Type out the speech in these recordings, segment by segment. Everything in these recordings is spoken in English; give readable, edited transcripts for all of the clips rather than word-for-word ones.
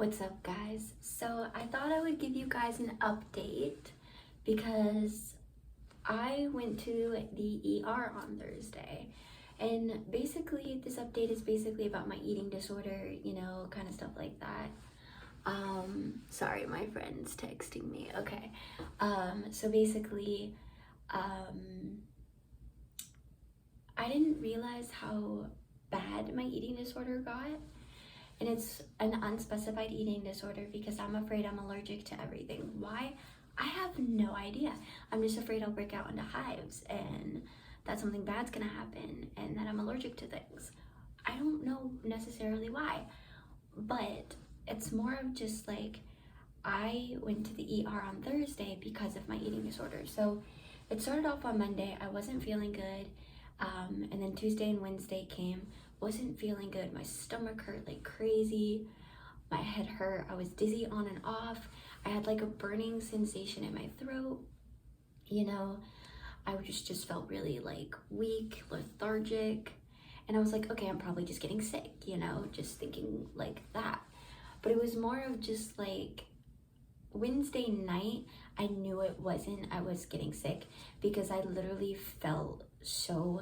What's up, guys? So I thought I would give you guys an update because I went to the ER on Thursday. And basically, this update is basically about my eating disorder, kind of stuff like that. Sorry, my friend's texting me. Okay. So basically, um, I didn't realize how bad my eating disorder got. And it's an unspecified eating disorder because I'm afraid I'm allergic to everything. Why? I have no idea. I'm just afraid I'll break out into hives and that something bad's gonna happen and that I'm allergic to things. I don't know necessarily why, but it's more of just like I went to the ER on Thursday because of my eating disorder. So it started off on Monday. I wasn't feeling good. And then Tuesday and Wednesday came, wasn't feeling good. My stomach hurt like crazy. My head hurt. I was dizzy on and off. I had like a burning sensation in my throat. I just felt really like weak, lethargic. And I was like, okay, I'm probably just getting sick, just thinking like that. But it was more of just like Wednesday night, I knew I was getting sick because I literally felt so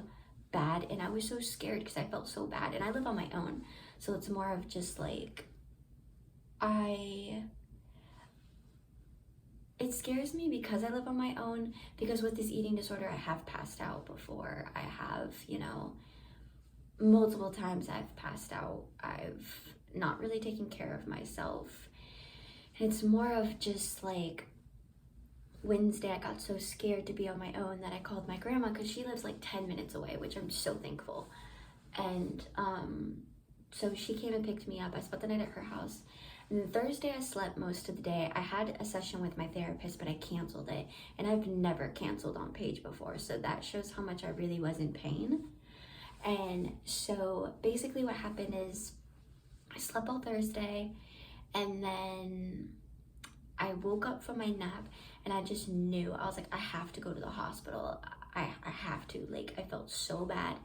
bad and I was so scared because I felt so bad and I live on my own. So it's more of just like, it scares me because I live on my own, because with this eating disorder, I have passed out before. I have, multiple times I've passed out. I've not really taken care of myself. And it's more of just like Wednesday, I got so scared to be on my own that I called my grandma because she lives like 10 minutes away, which I'm so thankful. And so she came and picked me up. I spent the night at her house. And then Thursday, I slept most of the day. I had a session with my therapist, but I canceled it. And I've never canceled on Paige before. So that shows how much I really was in pain. And so basically what happened is I slept all Thursday and then I woke up from my nap and I just knew, I was like, I have to go to the hospital. I have to. Like, I felt so bad.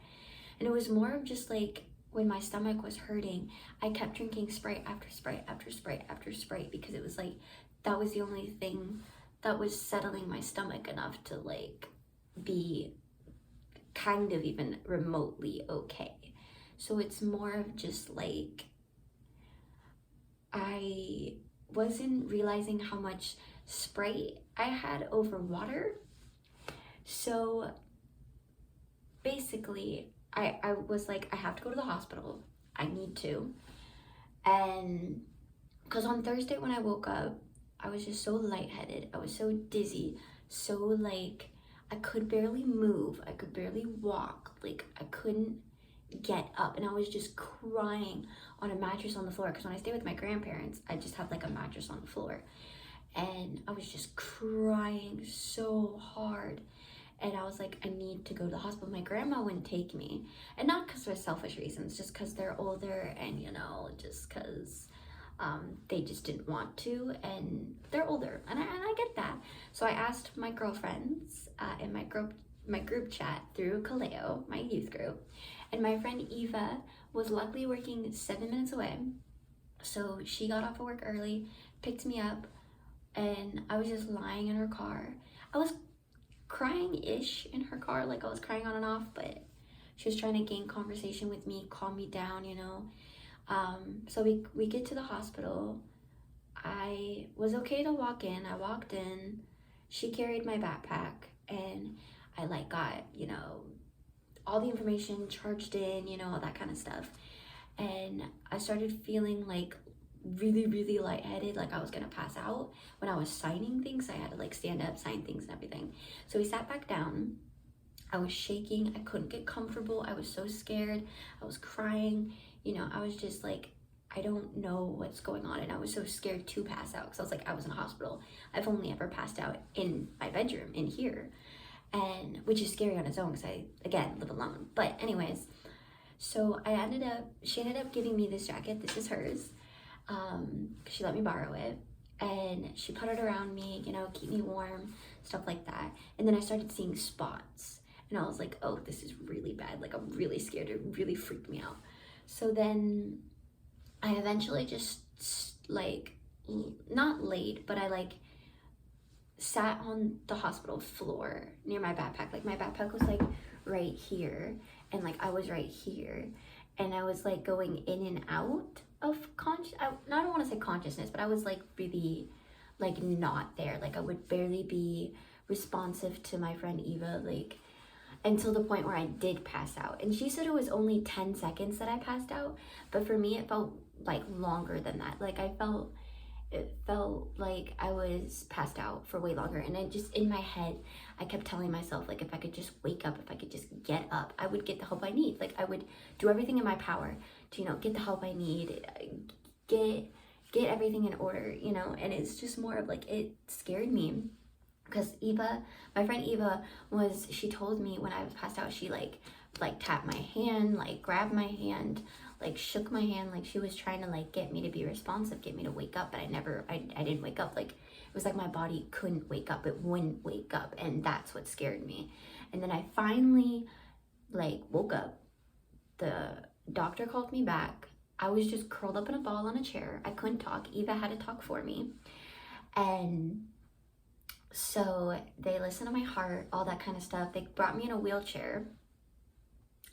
And it was more of just like when my stomach was hurting, I kept drinking Sprite after Sprite after Sprite after Sprite because it was like, that was the only thing that was settling my stomach enough to like be kind of even remotely okay. So it's more of just like, I wasn't realizing how much Sprite I had over water. So basically, I was like, I have to go to the hospital. I need to. And because on Thursday when I woke up, I was just so lightheaded. I was so dizzy, so like I could barely move. I could barely walk. Like I couldn't get up and I was just crying on a mattress on the floor because when I stay with my grandparents, I just have like a mattress on the floor. And I was just crying so hard. And I was like, I need to go to the hospital. My grandma wouldn't take me. And not because of selfish reasons, just because they're older and, just because they just didn't want to. And they're older. And I get that. So I asked my girlfriends in my group chat through Kaleo, my youth group. And my friend Eva was luckily working 7 minutes away. So she got off of work early, picked me up, and I was just lying in her car. I was crying-ish in her car, like I was crying on and off, but she was trying to gain conversation with me, calm me down, So we get to the hospital. I was okay to walk in. I walked in. She carried my backpack, and I like got, all the information charged in, all that kind of stuff. And I started feeling like really, really lightheaded, like I was gonna pass out. When I was signing things, I had to like stand up, sign things and everything. So we sat back down. I was shaking. I couldn't get comfortable. I was so scared. I was crying. I was just like, I don't know what's going on. And I was so scared to pass out because I was like, I was in a hospital. I've only ever passed out in my bedroom in here. And which is scary on its own because I, again, live alone. But anyways, so she ended up giving me this jacket. This is hers. She let me borrow it. And she put it around me, keep me warm, stuff like that. And then I started seeing spots. And I was like, oh, this is really bad. Like, I'm really scared. It really freaked me out. So then I eventually just like, not laid, but I like sat on the hospital floor near my backpack. Like my backpack was like right here, and like I was right here, and I was like going in and out of I don't want to say consciousness, but I was like really like not there. Like I would barely be responsive to my friend Eva, like until the point where I did pass out. And she said it was only 10 seconds that I passed out, but for me it felt like longer than that. Like it felt like I was passed out for way longer. And I just, in my head, I kept telling myself, like, if I could just wake up, if I could just get up, I would get the help I need. Like, I would do everything in my power to, you know, get the help I need, get everything in order, you know. And it's just more of like, it scared me because Eva, my friend Eva, she told me when I was passed out, she like tapped my hand, like grabbed my hand, like shook my hand, like she was trying to like get me to be responsive, get me to wake up, but I didn't wake up. Like it was like my body couldn't wake up, it wouldn't wake up, and that's what scared me. And then I finally like woke up. The doctor called me back. I was just curled up in a ball on a chair. I couldn't talk. Eva had to talk for me. And so they listened to my heart, all that kind of stuff. They brought me in a wheelchair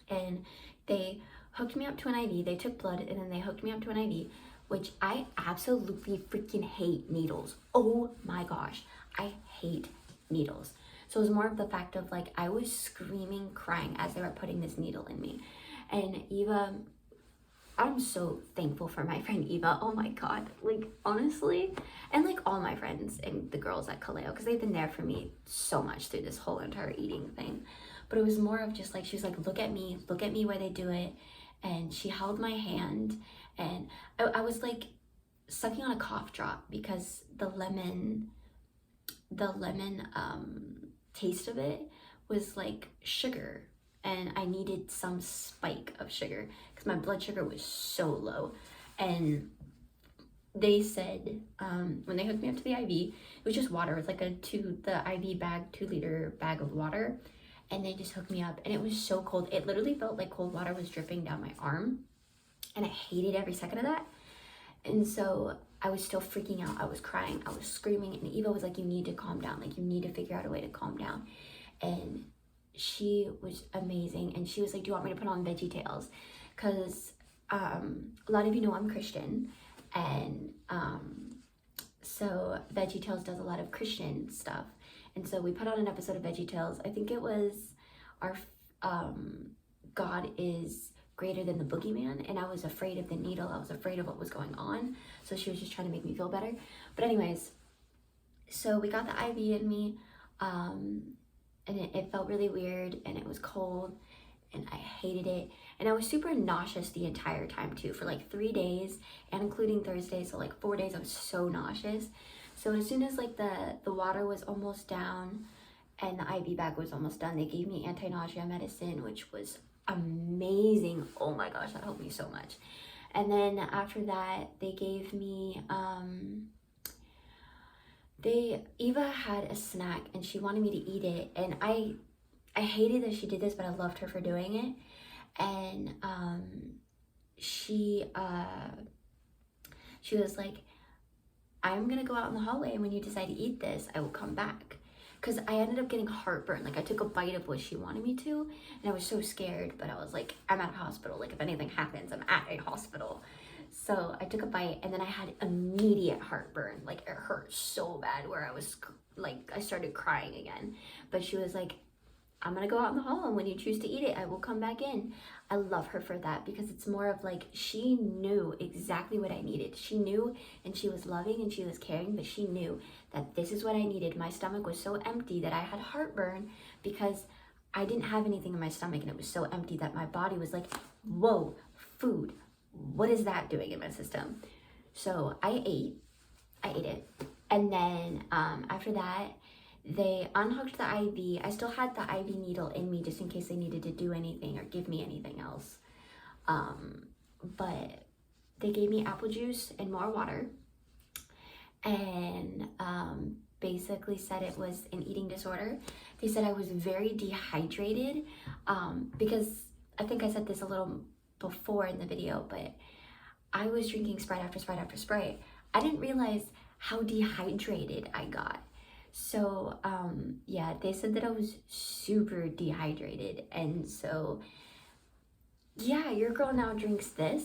and they hooked me up to an IV. They took blood and then they hooked me up to an IV, which I absolutely freaking hate needles. Oh my gosh, I hate needles. So it was more of the fact of like, I was screaming, crying as they were putting this needle in me. And Eva, I'm so thankful for my friend Eva. Oh my God, like honestly, and like all my friends and the girls at Kaleo, because they've been there for me so much through this whole entire eating thing. But it was more of just like, she was like, look at me where they do it. And she held my hand and I was like sucking on a cough drop because the lemon taste of it was like sugar, and I needed some spike of sugar because my blood sugar was so low. And they said when they hooked me up to the IV, it was just water. It was like the IV bag, 2-liter bag of water. And they just hooked me up and it was so cold. It literally felt like cold water was dripping down my arm, and I hated every second of that. And so I was still freaking out. I was crying, I was screaming, and Eva was like, you need to calm down. Like you need to figure out a way to calm down. And she was amazing. And she was like, do you want me to put on VeggieTales? Because a lot of you know I'm Christian, and so VeggieTales does a lot of Christian stuff. And so we put on an episode of VeggieTales. I think it was our God is greater than the boogeyman, and I was afraid of the needle. I was afraid of what was going on. So she was just trying to make me feel better. But anyways, so we got the IV in me, and it felt really weird, and it was cold, and I hated it. And I was super nauseous the entire time too, for like 3 days, and including Thursday, so like 4 days I was so nauseous. So as soon as like the water was almost down and the IV bag was almost done, they gave me anti-nausea medicine, which was amazing. Oh my gosh, that helped me so much. And then after that, they gave me Eva had a snack and she wanted me to eat it, and I hated that she did this, but I loved her for doing it. And she was like, I'm gonna go out in the hallway, and when you decide to eat this, I will come back. Because I ended up getting heartburn. Like I took a bite of what she wanted me to, and I was so scared, but I was like, I'm at a hospital. Like if anything happens, I'm at a hospital. So I took a bite, and then I had immediate heartburn. Like it hurt so bad where I was like, I started crying again. But she was like, I'm gonna go out in the hall, and when you choose to eat it, I will come back in. I love her for that, because it's more of like, she knew exactly what I needed. She knew, and she was loving and she was caring, but she knew that this is what I needed. My stomach was so empty that I had heartburn because I didn't have anything in my stomach, and it was so empty that my body was like, whoa, food, what is that doing in my system? So I ate it. And then after that, they unhooked the IV. I still had the IV needle in me just in case they needed to do anything or give me anything else. But they gave me apple juice and more water, and basically said it was an eating disorder. They said I was very dehydrated because I think I said this a little before in the video, but I was drinking Sprite after Sprite after Sprite. I didn't realize how dehydrated I got. So yeah, they said that I was super dehydrated, and so yeah, your girl now drinks this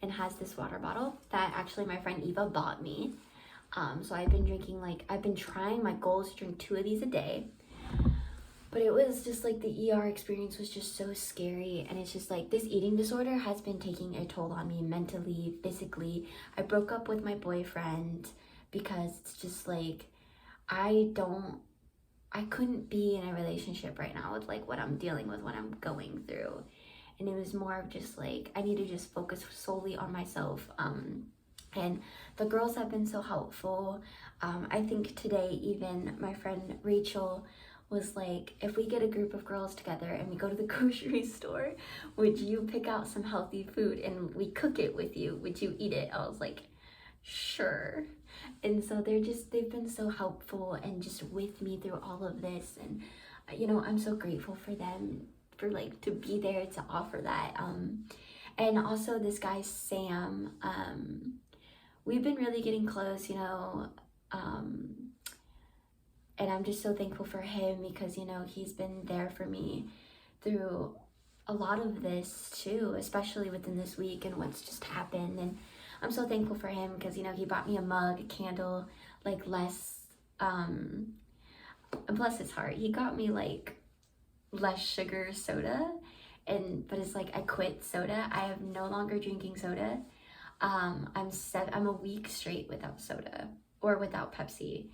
and has this water bottle that actually my friend Eva bought me. So I've been drinking, like, I've been trying, my goal is to drink 2 of these a day. But it was just like the ER experience was just so scary. And it's just like this eating disorder has been taking a toll on me mentally, physically. I broke up with my boyfriend because it's just like, I couldn't be in a relationship right now with like what I'm dealing with, what I'm going through. And it was more of just like, I need to just focus solely on myself. And the girls have been so helpful. I think today even my friend Rachel was like, if we get a group of girls together and we go to the grocery store, would you pick out some healthy food and we cook it with you? Would you eat it? I was like, sure. And so they've been so helpful and just with me through all of this. And, you know, I'm so grateful for them, for like to be there to offer that. And also this guy, Sam, we've been really getting close, you know, and I'm just so thankful for him because, you know, he's been there for me through a lot of this too, especially within this week and what's just happened. And I'm so thankful for him because, you know, he bought me a mug, a candle, like less, and bless his heart, he got me like less sugar soda. But it's like I quit soda. I am no longer drinking soda. I'm a week straight without soda or without Pepsi.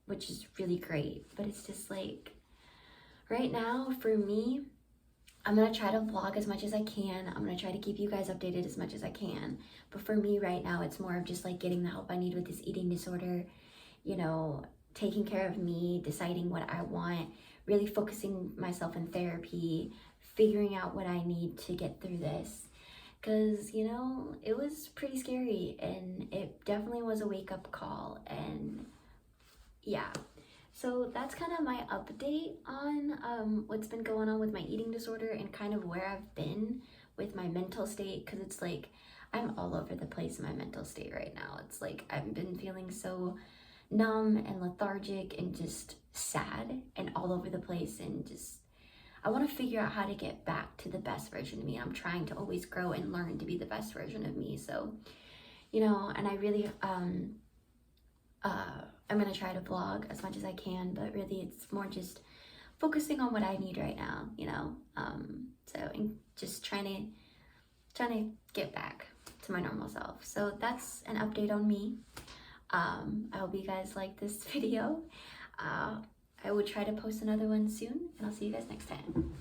Which is really great, but it's just like right now for me, I'm gonna try to vlog as much as I can. I'm gonna try to keep you guys updated as much as I can, but for me right now it's more of just like getting the help I need with this eating disorder, you know, taking care of me, deciding what I want, really focusing myself in therapy, figuring out what I need to get through this. Because, you know, it was pretty scary and it definitely was a wake-up call. And yeah, so that's kind of my update on what's been going on with my eating disorder and kind of where I've been with my mental state, because it's like I'm all over the place in my mental state right now. It's like I've been feeling so numb and lethargic and just sad and all over the place, and just I want to figure out how to get back to the best version of me. I'm trying to always grow and learn to be the best version of me. So, you know, and I really I'm gonna try to vlog as much as I can, but really it's more just focusing on what I need right now, you know. So and just trying to get back to my normal self. So that's an update on me. I hope you guys like this video. I will try to post another one soon, and I'll see you guys next time.